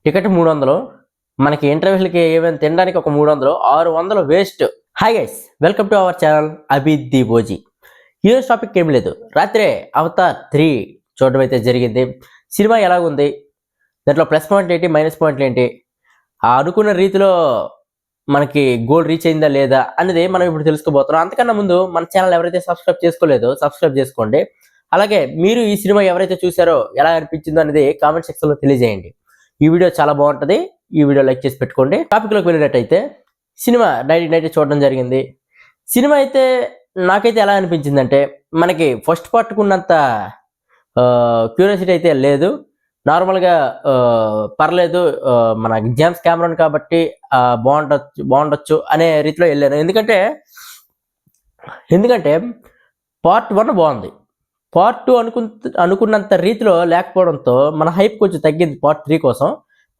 Ticket 300, మనకి ఇంటర్వ్యూలకి ఏమైనా తినడానికి ఒక 300, 600 waste. Hi guys, welcome to our channel అభిది భోజీ. ఈరోజు టాపిక్ ఏం లేదు, రాత్రే అవతార్ 3 చూడడం అయితే జరిగింది. సినిమా ఎలాగుంది, దాంట్లో ప్లస్ పాయింట్లు ఏంటి, మైనస్ పాయింట్లు ఏంటి, అనుకున్న రీతిలో మనకి గోల్ రీచ్ అయిందా లేదా అనేది మనం ఇప్పుడు తెలుసుకోబోతున్నాం. అంతకన్నా ముందు మన ఛానల్ ఎవరైతే సబ్స్క్రైబ్ చేసుకోలేదో సబ్స్క్రైబ్ చేసుకోండి. అలాగే మీరు ఈ సినిమా ఎవరైతే చూసారో ఎలా అనిపించిందో అనేది కామెంట్ సెక్షన్లో తెలియజేయండి. ఈ వీడియో చాలా బాగుంటుంది, ఈ వీడియో లైక్ చేసి పెట్టుకోండి. టాపిక్లోకి వెళ్ళినట్టయితే సినిమా నైట్ చూడడం జరిగింది. సినిమా అయితే నాకైతే ఎలా అనిపించిందంటే, మనకి ఫస్ట్ పార్ట్కు ఉన్నంత క్యూరియాసిటీ అయితే లేదు. నార్మల్గా పర్లేదు, మన జేమ్స్ కెమెరాన్ కాబట్టి బాగుండొచ్చు అనే రీతిలో వెళ్ళాను. ఎందుకంటే పార్ట్ 1 బాగుంది, పార్ట్ 2 అనుకున్నంత రీతిలో లేకపోవడంతో మన హైప్ కొంచెం తగ్గింది పార్ట్ 3 కోసం.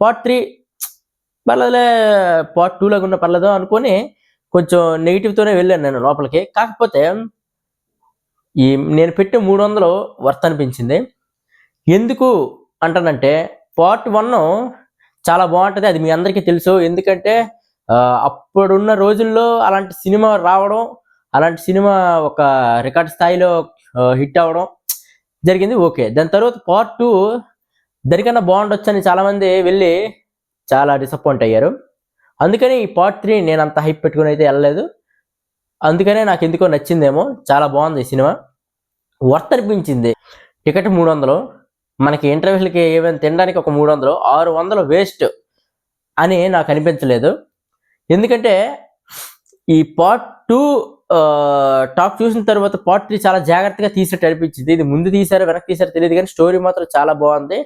పార్ట్ 3 పర్లేదులే, పార్ట్ 2 లాగా ఉన్న పర్లేదు అనుకొని కొంచెం నెగిటివ్తోనే వెళ్ళాను నేను లోపలికి. కాకపోతే నేను పెట్టే 300 వర్త్ అనిపించింది. ఎందుకు అంటానంటే, పార్ట్ 1 చాలా బాగుంటుంది, అది మీ అందరికీ తెలుసు. ఎందుకంటే అప్పుడున్న రోజుల్లో అలాంటి సినిమా రావడం, అలాంటి సినిమా ఒక రికార్డ్ స్థాయిలో హిట్ అవ్వడం జరిగింది. ఓకే, దాని తర్వాత పార్ట్ 2 దానికన్నా బాగుండొచ్చు అని చాలామంది వెళ్ళి చాలా డిసప్పాయింట్ అయ్యారు. అందుకని ఈ పార్ట్ 3 నేను అంత హైప్ పెట్టుకుని అయితే వెళ్ళలేదు. అందుకనే నాకు ఎందుకో నచ్చిందేమో, చాలా బాగుంది ఈ సినిమా, వర్త్ అనిపించింది. టికెట్ 300, మనకి ఇంటర్వ్యూలకి ఏమైనా తినడానికి ఒక 300, 600 వేస్ట్ అని నాకు అనిపించలేదు. ఎందుకంటే ఈ పార్ట్ 2 టాక్ చూసిన తర్వాత పార్ట్ 3 చాలా జాగ్రత్తగా తీసినట్టు అనిపించింది. ఇది ముందు తీసారో వెనక్కి తీసారో తెలియదు, కానీ స్టోరీ మాత్రం చాలా బాగుంది.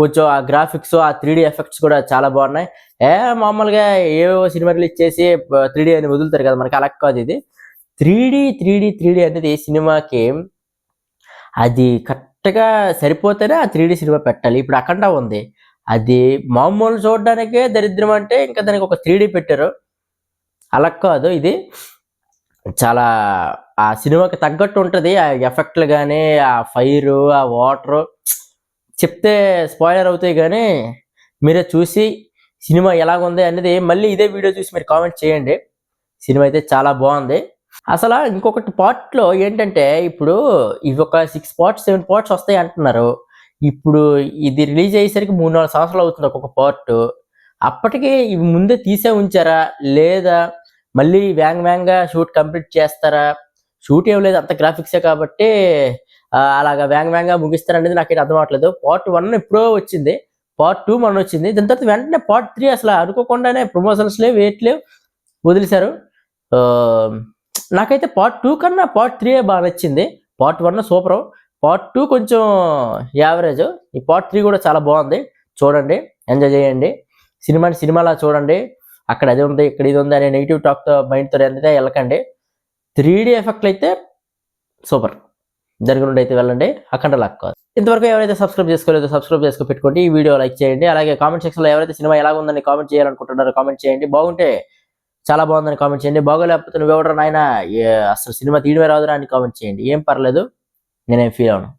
కొంచెం ఆ గ్రాఫిక్స్, ఆ 3D ఎఫెక్ట్స్ కూడా చాలా బాగున్నాయి. మామూలుగా ఏవో సినిమా రిలీజ్ చేసి 3D అని వదులుతారు కదా, మనకి అలా కాదు. ఇది 3D అనేది సినిమాకి అది కరెక్ట్గా సరిపోతేనే ఆ 3D సినిమా పెట్టాలి. ఇప్పుడు అఖండ ఉంది, అది మామూలు చూడడానికే దరిద్రం అంటే ఇంకా దానికి ఒక 3D పెట్టారు. అలా కాదు, ఇది చాలా ఆ సినిమాకి తగ్గట్టు ఉంటుంది. ఆ ఎఫెక్ట్లు కానీ, ఆ ఫైరు, ఆ వాటరు చెప్తే స్పాయిలర్ అవుతాయి, కానీ మీరే చూసి సినిమా ఎలాగుంది అనేది మళ్ళీ ఇదే వీడియో చూసి మీరు కామెంట్ చేయండి. సినిమా అయితే చాలా బాగుంది. అసలు ఇంకొకటి పార్ట్లో ఏంటంటే, ఇప్పుడు ఇవి ఒక 6 పార్ట్స్ 7 పార్ట్స్ వస్తాయి అంటున్నారు. ఇప్పుడు ఇది రిలీజ్ అయ్యేసరికి 3-4 సంవత్సరాలు అవుతుంది ఒక్కొక్క పార్ట్. అప్పటికే ఇవి ముందే తీసే ఉంచారా, లేదా మళ్ళీ వేగంగా షూట్ కంప్లీట్ చేస్తారా? షూట్ ఏం లేదు, అంత గ్రాఫిక్సే కాబట్టి అలాగా వేగంగా ముగిస్తారనేది నాకైతే అర్థం అవ్వట్లేదు. పార్ట్ 1 ఎప్పుడో వచ్చింది, పార్ట్ 2 మొన్న వచ్చింది, దాని తర్వాత వెంటనే పార్ట్ 3 అసలు అనుకోకుండానే ప్రమోషన్స్ లేవు, వేయట్లేవు, వదిలేశారు. నాకైతే పార్ట్ 2 కన్నా పార్ట్ 3 బాగా నచ్చింది. పార్ట్ 1 సూపరు, పార్ట్ 2 కొంచెం యావరేజ్. ఈ పార్ట్ 3 కూడా చాలా బాగుంది, చూడండి, ఎంజాయ్ చేయండి. సినిమాలా చూడండి. అక్కడ అది ఉంది, ఇక్కడ ఇది ఉంది అనే నెగిటివ్ టాక్తో మైండ్తో అయితే వెళ్ళకండి. 3D ఎఫెక్ట్లు అయితే సూపర్, జరిగి నుండి అయితే వెళ్ళండి. అఖండ లాక్ కాదు. ఇంతవరకు ఎవరైతే సబ్స్క్రైబ్ చేసుకోలేదో సబ్స్క్రైబ్ చేసుకుని పెట్టుకోండి. ఈ వీడియో లైక్ చేయండి. అలాగే కామెంట్ సెక్షన్లో ఎవరైతే సినిమా ఎలాగుందని కామెంట్ చేయాలనుకుంటున్నారో కామెంట్ చేయండి. బాగుంటే చాలా బాగుందని కామెంట్ చేయండి, బాగోలేకపోతే నువ్వెవడరా నాయన అసలు సినిమా తీయడమే రాదురా అని కామెంట్ చేయండి. ఏం పర్లేదు, నేనేం ఫీల్ అవను.